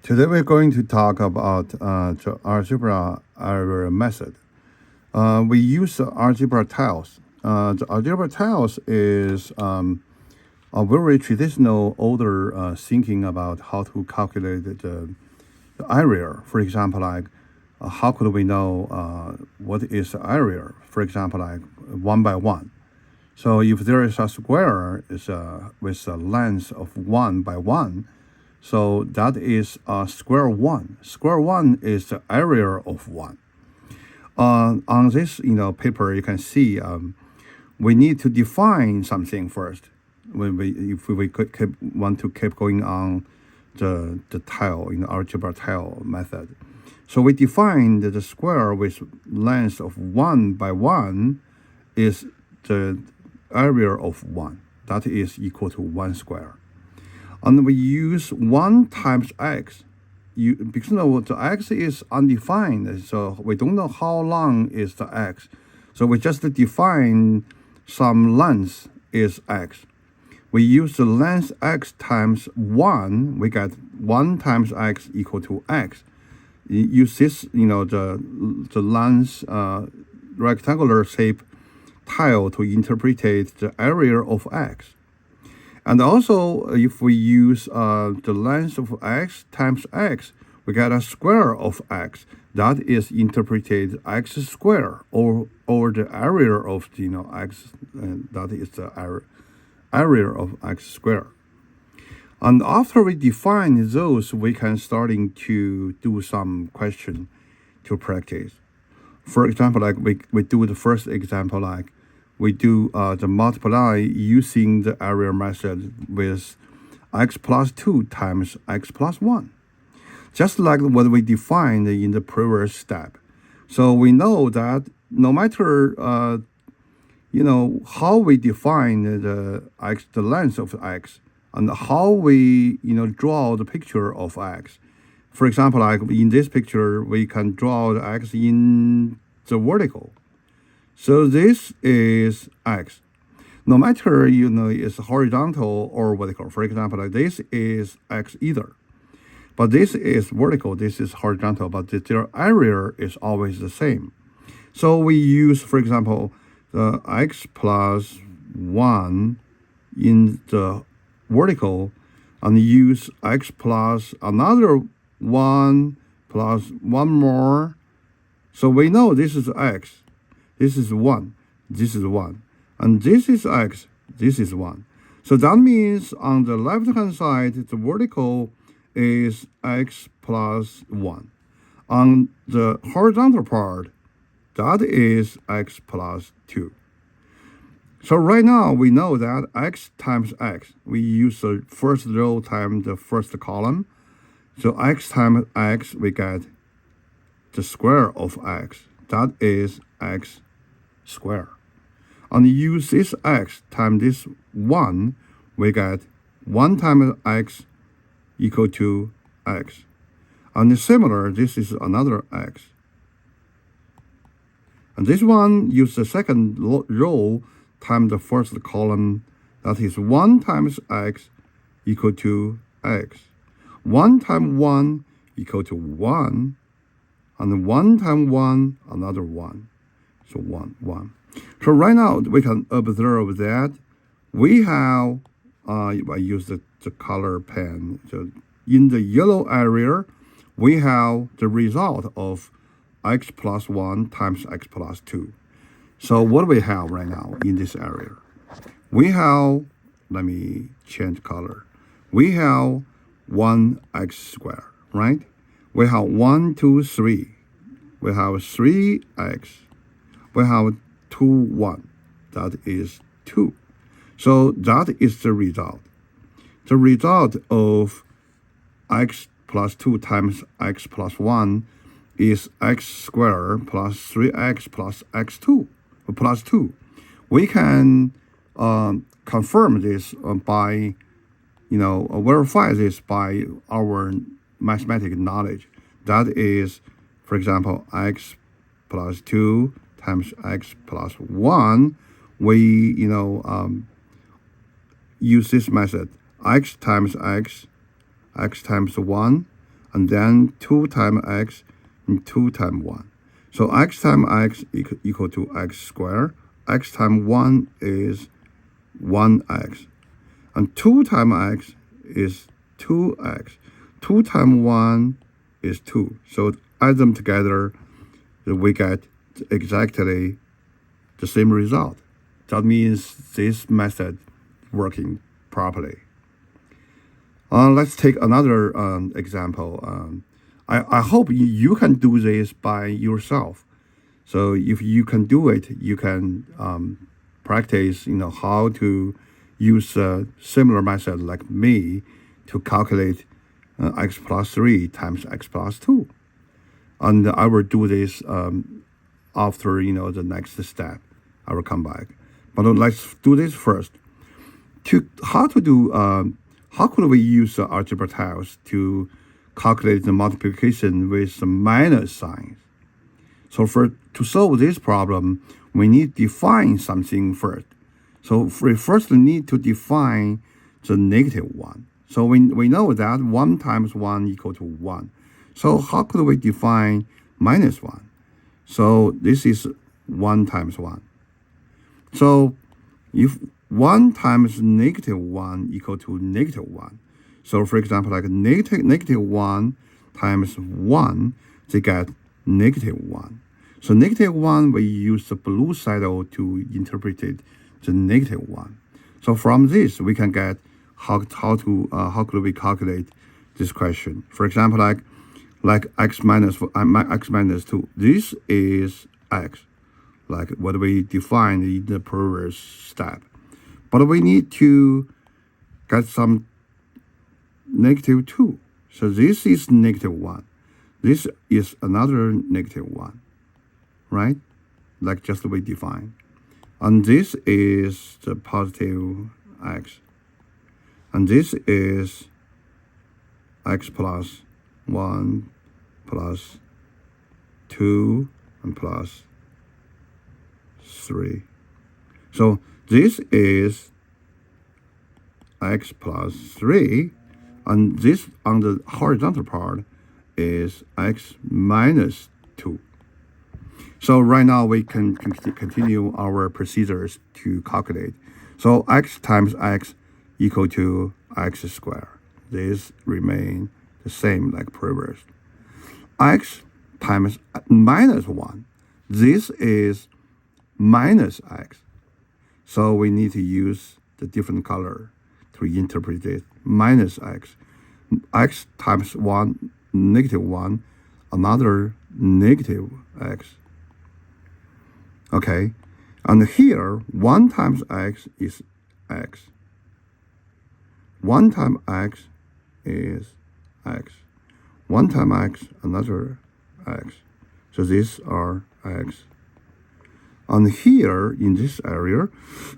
Today we're going to talk about the algebra area method. We use algebra tiles. The algebra tiles is a very traditional older thinking about how to calculate the area. For example, like how could we know what is the area? For example, like 1 by 1. So if there is a square is with a length of 1 by 1, so that is square 1. Square 1 is the area of 1. On this paper, you can see we need to define something first. If we want to keep going on the tile algebra tile method. So we define that the square with length of 1 by 1 is the area of 1. That is equal to 1 square. And we use 1 times x. Because the x is undefined, so we don't know how long is the x. So we just define some length is x. We use the length x times 1. We get 1 times x equal to x. Use this, the length rectangular shape tile to interpret the area of x. And also, if we use the length of x times x, we get a square of x. That is interpreted x square or the area of x. That is the area of x square. And after we define those, we can starting to do some question to practice. For example, like we do the first example, like we do the multiply using the area method with x plus 2 times x plus 1. Just like what we defined in the previous step. So we know that no matter how we define the length of x, and how we draw the picture of x. For example, like in this picture, we can draw the x in the vertical. So this is x. No matter it's horizontal or vertical. For example, like this is x either. But this is vertical, this is horizontal, but their area is always the same. So we use, for example, the x plus 1 in the vertical and use x plus another 1 plus 1 more. So we know this is x, this is 1, this is 1, and this is x, this is 1. So that means on the left-hand side, the vertical is x plus 1. On the horizontal part, that is x plus 2. So right now, we know that x times x. We use the first row times the first column. So x times x, we get the square of x. That is x squared. And use this x times this 1, we get 1 times x equal to x. And similar, this is another x. And this one, use the second row times the first column. That is 1 times x equal to x. 1 times 1 equal to 1. And 1 times 1, another 1. So 1, 1. So right now, we can observe that we have, I use the color pen. So in the yellow area, we have the result of x plus 1 times x plus 2. So what do we have right now in this area? We have, let me change color. We have 1x squared, right? We have 1, 2, 3. We have 3x. We have 2, 1. That is 2. So that is the result. The result of x plus 2 times x plus 1 is x squared plus 3x plus x2 plus 2. We can confirm this by, verify this by our mathematical knowledge. That is, for example, x plus 2 times x plus 1. We, use this method. X times x, x times 1, and then 2 times x and 2 times 1. So x times x equal to x squared. X times 1 is 1x. And 2 times x is 2x. 2 times 1 is 2. So add them together, we get exactly the same result. That means this method working properly. Let's take another example. I hope you can do this by yourself. So if you can do it, you can practice, how to use a similar method like me to calculate x plus 3 times x plus 2. And I will do this after, the next step. I will come back. But let's do this first. How could we use algebra tiles to calculate the multiplication with the minus signs? So to solve this problem, we need to define something first. So we first need to define the negative 1. So we know that 1 times 1 equal to 1. So how could we define minus 1? So this is 1 times 1. So if 1 times negative 1 equal to negative 1. So for example, like negative 1 times 1, they get negative 1. So negative 1, we use the blue saddle to interpret it, the negative 1. So from this, we can get how could we calculate this question. For example, like x minus 2. This is x, like what we defined in the previous step. But we need to get some negative 2. So this is negative 1. This is another negative 1, right? Like just we defined. And this is the positive x. And this is x plus 1 plus 2 and plus 3. So this is x plus 3, and this on the horizontal part is x minus 2. So right now we can continue our procedures to calculate. So x times x equal to x squared. This remain the same like previous. X times minus 1. This is minus x. So we need to use the different color to interpret it. Minus x. X times 1, negative 1, another negative x. Okay, and here 1 times x is x. 1 times x is x. 1 times x, another x. So these are x. And here in this area,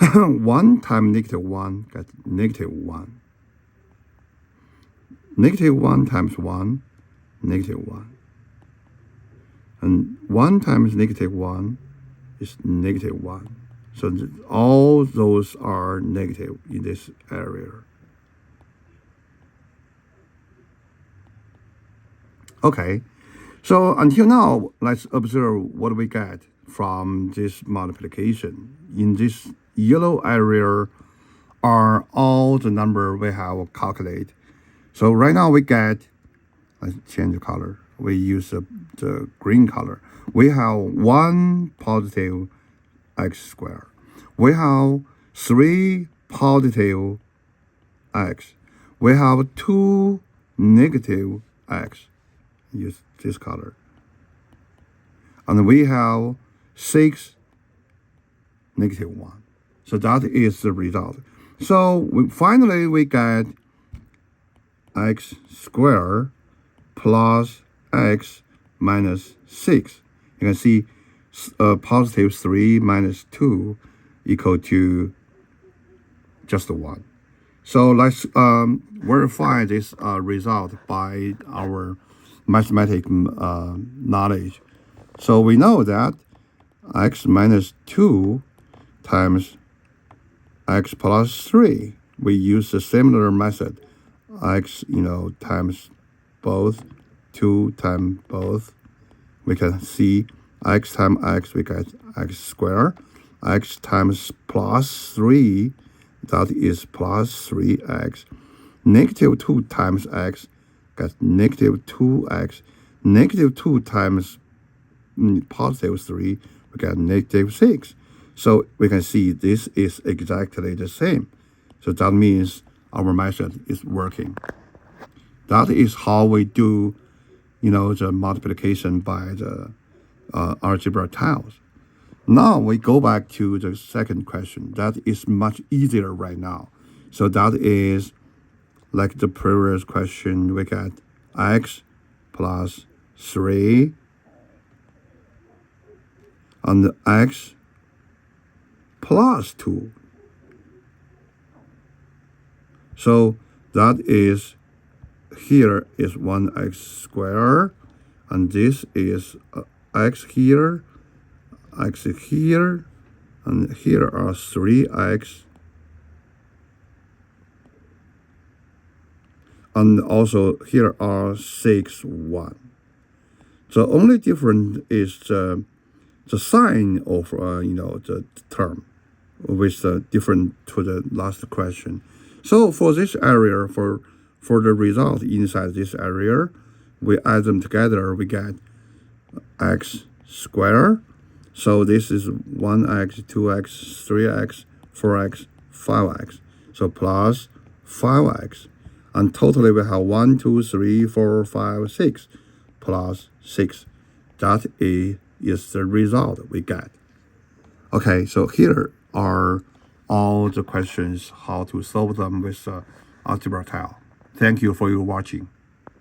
1 times negative 1 gets negative 1. Negative 1 times 1, negative 1. And 1 times negative 1 is negative 1. So all those are negative in this area. Okay, so until now, let's observe what we get from this multiplication. In this yellow area are all the number we have calculated. So right now we get, let's change the color. We use the green color. We have 1 positive x squared. We have 3 positive x. We have 2 negative x. Use this color. And we have 6 negative 1. So that is the result. So finally we get x squared plus x minus 6. You can see positive 3 minus 2 equal to just 1. So let's verify this result by our mathematical knowledge. So we know that x minus 2 times x plus 3. We use a similar method. X, times both 2 times both. We can see x times x, we get x squared. X times plus 3, that is plus 3x. Negative 2 times x, get negative 2x. Negative 2 times positive 3, we get negative 6. So we can see this is exactly the same. So that means our method is working. That is how we do, the multiplication by the algebra tiles. Now we go back to the second question. That is much easier right now. So that is like the previous question. We get x plus 3 and x plus 2. So that is, here is 1x squared, and this is x here, x here, and here are 3x. And also here are 6, 1. The only difference is the sign of, the term, which is different to the last question. So for this area, for the result inside this area, we add them together, we get x squared. So this is 1x, 2x, 3x, 4x, 5x. So plus 5x. And totally we have 1, 2, 3, 4, 5, 6 plus 6. That is the result we get. Okay, so here are all the questions, how to solve them with algebra tile. Thank you for your watching.